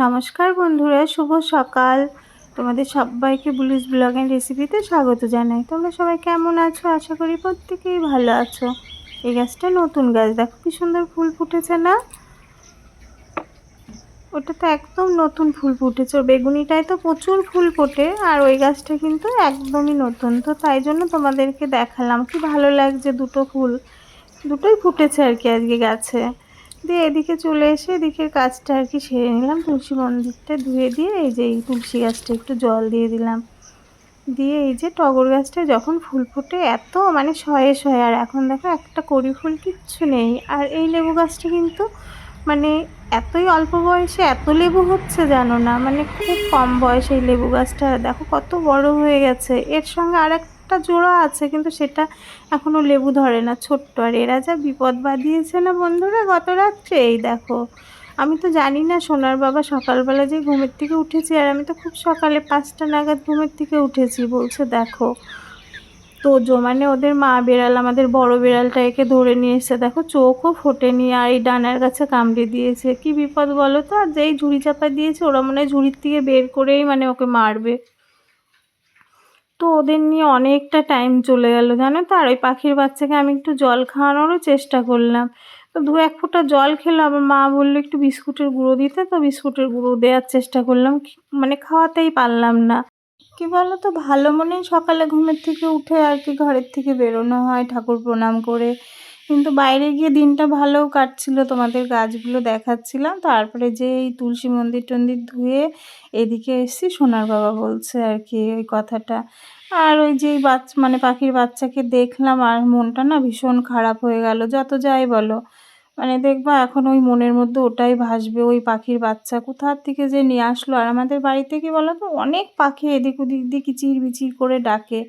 নমস্কার বন্ধুরা, শুভ সকাল। তোমাদের সবাইকে বুলিশ ব্লগ অ্যান্ড রেসিপিতে স্বাগত জানাই। তোমরা সবাই কেমন আছো? আশা করি প্রত্যেকেই ভালো আছো। এই গাছটা নতুন গাছ, দেখো কি সুন্দর ফুল ফুটেছে না? ওটা তো একদম নতুন ফুল ফুটেছে। ওর বেগুনিটায় তো প্রচুর ফুল ফোটে, আর ওই গাছটা কিন্তু একদমই নতুন। তো তাই জন্য তোমাদেরকে দেখালাম, কি ভালো লাগছে। দুটো ফুল, দুটোই ফুটেছে আর কি আজকে গাছে। দিয়ে এদিকে চলে এসে এদিকের কাজটা আর কি সেরে নিলাম। তুলসী মন্দিরটা ধুয়ে দিয়ে এই যে এই তুলসী গাছটা একটু জল দিয়ে দিলাম। দিয়ে এই যে টগর গাছটা যখন ফুল ফোটে এত মানে শয়ে শয়ে, আর এখন দেখো একটা কড়ি ফুল কিচ্ছু নেই। আর এই লেবু গাছটা কিন্তু মানে এতই অল্প বয়সে এত লেবু হচ্ছে জানো না, মানে খুব কম বয়সে এই লেবু গাছটা দেখো কত বড় হয়ে গেছে। এর সঙ্গে আর একটা জোড়া আছে, কিন্তু সেটা এখনও লেবু ধরে না, ছোট্ট। আর এরা যা বিপদ বাঁধিয়েছে না বন্ধুরা গত রাত্রে, এই দেখো। আমি তো জানি না সোনার বাবা সকালবেলা যে ঘুমের থেকে উঠেছি, আর আমি তো খুব সকালে 5টা নাগাদ ঘুমের থেকে উঠেছি, বলছে দেখো তোজো মানে ওদের মা বেড়াল, আমাদের বড় বেড়ালটা একে ধরে নিয়ে এসেছে। দেখো চোখও ফোটেনি, আর এই ডানার কাছে কামড়ে দিয়েছে। কি বিপদ বলো তো। আর যেই ঝুড়ি চাপা দিয়েছে, ওরা মনে হয় ঝুড়ির থেকে বের করেই মানে ওকে মারবে। তো ওদের নিয়ে অনেকটা টাইম চলে গেল জানো তো। আর ওই পাখির বাচ্চাকে আমি একটু জল খাওয়ানোরও চেষ্টা করলাম, তো 2-1 ফোঁটা জল খেলো। আমার মা বললো একটু বিস্কুটের গুঁড়ো দিতে, তো বিস্কুটের গুঁড়ো দেওয়ার চেষ্টা করলাম, মানে খাওয়াতেই পারলাম না। কি বলো তো, ভালো মনেই সকালে ঘুমের থেকে উঠে আর কি ঘরের থেকে বেরোনো হয় ঠাকুর প্রণাম করে, কিন্তু বাইরে গিয়ে দিনটা ভালোও কাটছিল। তোমাদের গাছগুলো দেখাচ্ছিলাম, তারপরে যে এই তুলসী মন্দির টন্দির ধুয়ে এদিকে এসেছি, সোনার বাবা বলছে আর কি ওই কথাটা। আর ওই যে মানে পাখির বাচ্চাকে দেখলাম, আর মনটা না ভীষণ খারাপ হয়ে গেল। যত যাই বলো, মানে দেখবা এখন ওই মনের মধ্যে ওটাই ভাসবে, ওই পাখির বাচ্চা কোথার থেকে যে নিয়ে আসলো। আর আমাদের বাড়িতে কি বলো তো, অনেক পাখি এদিক ওদিক দিয়ে কিচির বিচির করে ডাকে।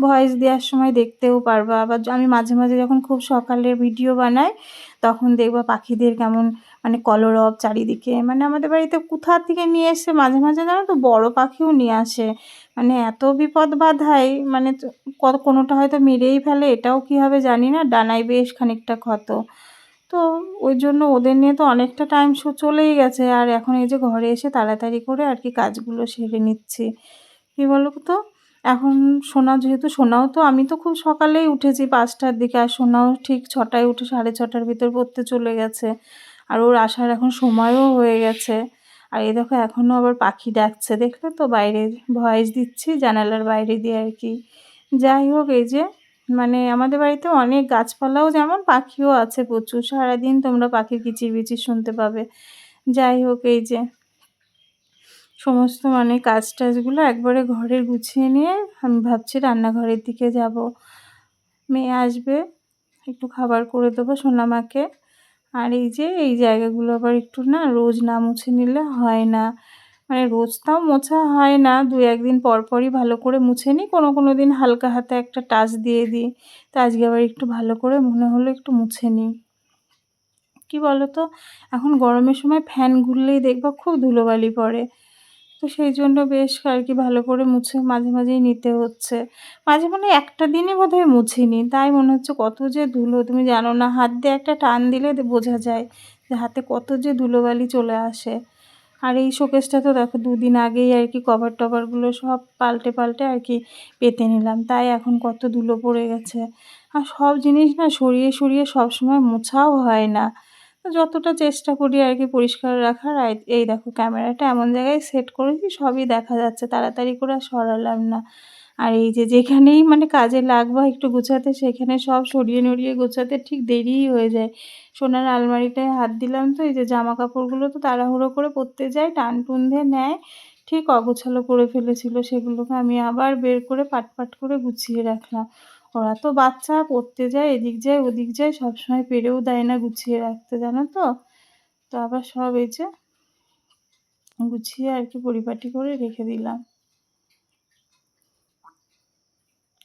ভয়েস দেওয়ার সময় দেখতেও পারবা। আবার আমি মাঝে মাঝে যখন খুব সকালের ভিডিও বানাই, তখন দেখবা পাখিদের কেমন মানে কলরব চারিদিকে। মানে আমাদের বাড়িতে কোথার থেকে নিয়ে এসে মাঝে মাঝে জানো তো বড় পাখিও নিয়ে আসে। মানে এত বিপদ বাধায়, মানে কোনোটা হয়তো মেরেই ফেলে, এটাও কী হবে জানি না, ডানায় বেশ খানিকটা ক্ষত। তো ওই জন্য ওদের নিয়ে তো অনেকটা টাইম চলেই গেছে। আর এখন এই যে ঘরে এসে তাড়াতাড়ি করে আর কি কাজগুলো সেরে নিচ্ছি। কী বলো তো, এখন সোনা যেহেতু, সোনাও তো, আমি তো খুব সকালেই উঠেছি 5টার দিকে, আর সোনাও ঠিক 6টায় উঠে 6:30টার ভিতর পড়তে চলে গেছে। আর ওর আসার এখন সময়ও হয়ে গেছে। আর এই দেখো এখনও আবার পাখি ডাকছে, দেখলে তো বাইরে ভয়েস দিচ্ছি জানালার বাইরে দিয়ে আর কি। যাই হোক, এই যে মানে আমাদের বাড়িতে অনেক গাছপালাও যেমন পাখিও আছে প্রচুর। সারাদিন তোমরা পাখির কিচিরমিচির শুনতে পাবে। যাই হোক, এই যে সমস্ত মানে কাজ টাজগুলো একবারে ঘরে গুছিয়ে নিয়ে আমি ভাবছি রান্নাঘরের দিকে যাব। মেয়ে আসবে, একটু খাবার করে দেবো সোনামাকে। আর এই যে এই জায়গাগুলো আবার একটু না রোজ না মুছে নিলে হয় না। মানে রোজ তাও মোছা হয় না, 2-1 দিন পর পরই ভালো করে মুছে নিই। কোনো দিন হালকা হাতে একটা টাচ দিয়ে দিই। তো আজকে আবার একটু ভালো করে মনে হলো একটু মুছে নিই। কি বলো তো, এখন গরমের সময় ফ্যান ঘুরলেই দেখবা খুব ধুলোবালি পড়ে। তো সেই জন্য বেশ আর কি ভালো করে মুছে মাঝে মাঝেই নিতে হচ্ছে। মাঝে মানে একটা দিনই বোধহয় মুছিনি, তাই মনে হচ্ছে কত যে ধুলো। তুমি জানো না, হাত দিয়ে একটা টান দিলে বোঝা যায় যে হাতে কত যে ধুলোবালি চলে আসে। আর এই শোকেসটা তো দেখো 2 দিন আগেই আর কি কভার টভারগুলো সব পাল্টে আর কি পেতে নিলাম, তাই এখন কত ধুলো পড়ে গেছে। আর সব জিনিস না সরিয়ে সবসময় মোছাও হয় না। তো যতটা চেষ্টা করি আর কি পরিষ্কার রাখার। আর এই দেখো ক্যামেরাটা এমন জায়গায় সেট করেছি সবই দেখা যাচ্ছে, তাড়াতাড়ি করে আর সরালাম না। আর এই যে যেখানেই মানে কাজে লাগবা একটু গুছাতে, সেখানে সব সরিয়ে নড়িয়ে গোছাতে ঠিক দেরিই হয়ে যায়। সোনার আলমারিটায় হাত দিলাম, তো এই যে জামা কাপড়গুলো তো তাড়াহুড়ো করে পরতে যায়, টান দিয়ে নেয়, ঠিক অগোছালো করে ফেলেছিল। সেগুলোকে আমি আবার বের করে পাট করে গুছিয়ে রাখলাম। ওরা তো বাচ্চা, পড়তে যায়, এদিক যায় ওদিক যায়, সবসময় পেরেও দেয় না গুছিয়ে রাখতে, জানো তো। তো আবার সব এই যে গুছিয়ে আর কি পরিপাটি করে রেখে দিলাম।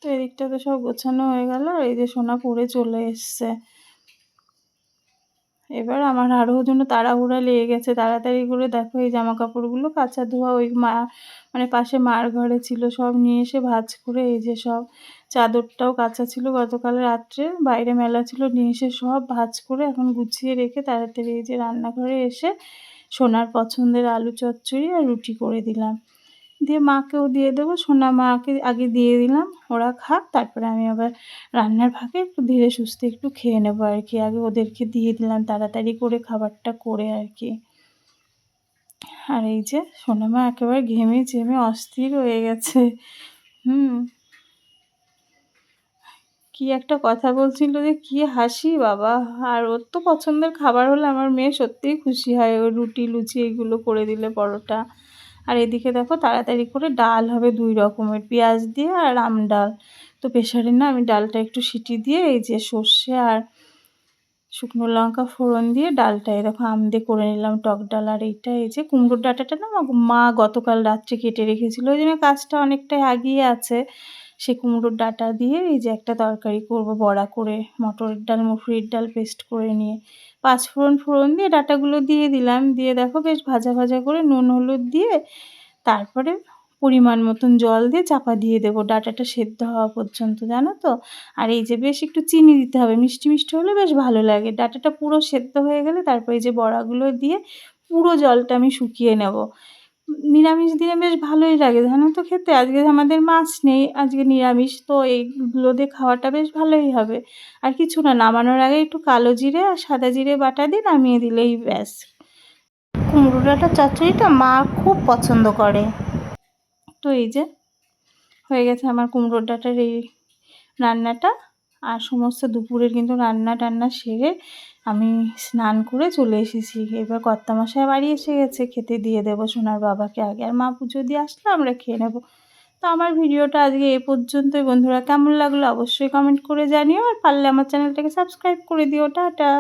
তো এদিকটা তো সব গোছানো হয়ে গেল। আর এই যে সোনা পড়ে চলে এসছে। এবার আমার আরও জন্য তাড়াহুড়া লেগে গেছে, তাড়াতাড়ি করে দেখো এই জামা কাপড়গুলো কাচা ধোয়া ওই মানে পাশে মার ঘরে ছিল, সব নিয়ে এসে ভাঁজ করে এই যে সব চাদরটাও কাচা ছিল গতকাল রাত্রে, বাইরে মেলা ছিল, নিয়ে এসে সব ভাঁজ করে এখন গুছিয়ে রেখে তাড়াতাড়ি এই যে রান্নাঘরে এসে সোনার পছন্দের আলু চচ্চড়ি আর রুটি করে দিলাম, দিয়ে মাকেও দিয়ে দেবো। সোনা মাকে আগে দিয়ে দিলাম, ওরা খাক, তারপরে আমি আবার রান্নার ফাঁকে একটু ধীরে সুস্থে একটু খেয়ে নেবো আর কি। আগে ওদেরকে দিয়ে দিলাম তাড়াতাড়ি করে খাবারটা করে আর কি। আর এই যে সোনা মা একেবারে ঘেমে চেমে অস্থির হয়ে গেছে। কি একটা কথা বলছিল যে কি হাসি বাবা! আর ওর তো পছন্দের খাবার হলে আমার মেয়ে সত্যিই খুশি হয়। ও রুটি লুচি এগুলো করে দিলে, পরোটা। আর এদিকে দেখো তাড়াতাড়ি করে ডাল হবে 2 রকমের, পেঁয়াজ দিয়ে আর ডাল। তো প্রেশারে না আমি ডালটা একটু সিটি দিয়ে এই যে সর্ষে আর শুকনো লঙ্কা ফোড়ন দিয়ে ডালটা এরকম আমদে করে নিলাম, টক ডাল। আর এইটা এই যে কুমড়োর ডাঁটাটা না মা গতকাল রাত্রে কেটে রেখেছিল, ওই জন্য কাজটা অনেকটাই আগিয়ে আছে। সে কুমড়োর ডাঁটা দিয়ে এই যে একটা তরকারি করব বড়া করে, মটরের ডাল মুসুরির ডাল পেস্ট করে নিয়ে 5 ফোড়ন দিয়ে ডাঁটাগুলো দিয়ে দিলাম, দিয়ে দেখো বেশ ভাজা ভাজা করে নুন হলুদ দিয়ে তারপরে পরিমাণ মতন জল দিয়ে চাপা দিয়ে দেবো ডাঁটাটা সেদ্ধ হওয়া পর্যন্ত, জানো তো। আর এই যে বেশ একটু চিনি দিতে হবে, মিষ্টি মিষ্টি হলে বেশ ভালো লাগে। ডাঁটাটা পুরো সেদ্ধ হয়ে গেলে তারপরে এই যে বড়াগুলো দিয়ে পুরো জলটা আমি শুকিয়ে নেব। নিরামিষ দিনে বেশ ভালোই লাগে জানো তো খেতে। আজকে আমাদের মাছ নেই, আজকে নিরামিষ, তো এইগুলো দিয়ে খাওয়াটা বেশ ভালোই হবে। আর কিছু না, নামানোর আগে একটু কালো জিরে আর সাদা জিরে বাটা দিয়ে নামিয়ে দিলেই ব্যাস। কুমড়ো ডাঁটার চচ্চড়িটা মা খুব পছন্দ করে। তো এই যে হয়ে গেছে আমার কুমড়োর ডাঁটার এই রান্নাটা। আর সমস্ত দুপুরের কিন্তু রান্না টান্না সেরে আমি স্নান করে চলে এসেছি। এবার কর্তামশাই বাড়ি এসে গেছে, খেতে দিয়ে দেবো সোনার বাবাকে আগে, আর মা পুজো দিয়ে আসলে আমরা খেয়ে নেবো। তো আমার ভিডিওটা আজকে এ পর্যন্তই বন্ধুরা। কেমন লাগলো অবশ্যই কমেন্ট করে জানিও, আর পারলে আমার চ্যানেলটাকে সাবস্ক্রাইব করে দিও। টাটা।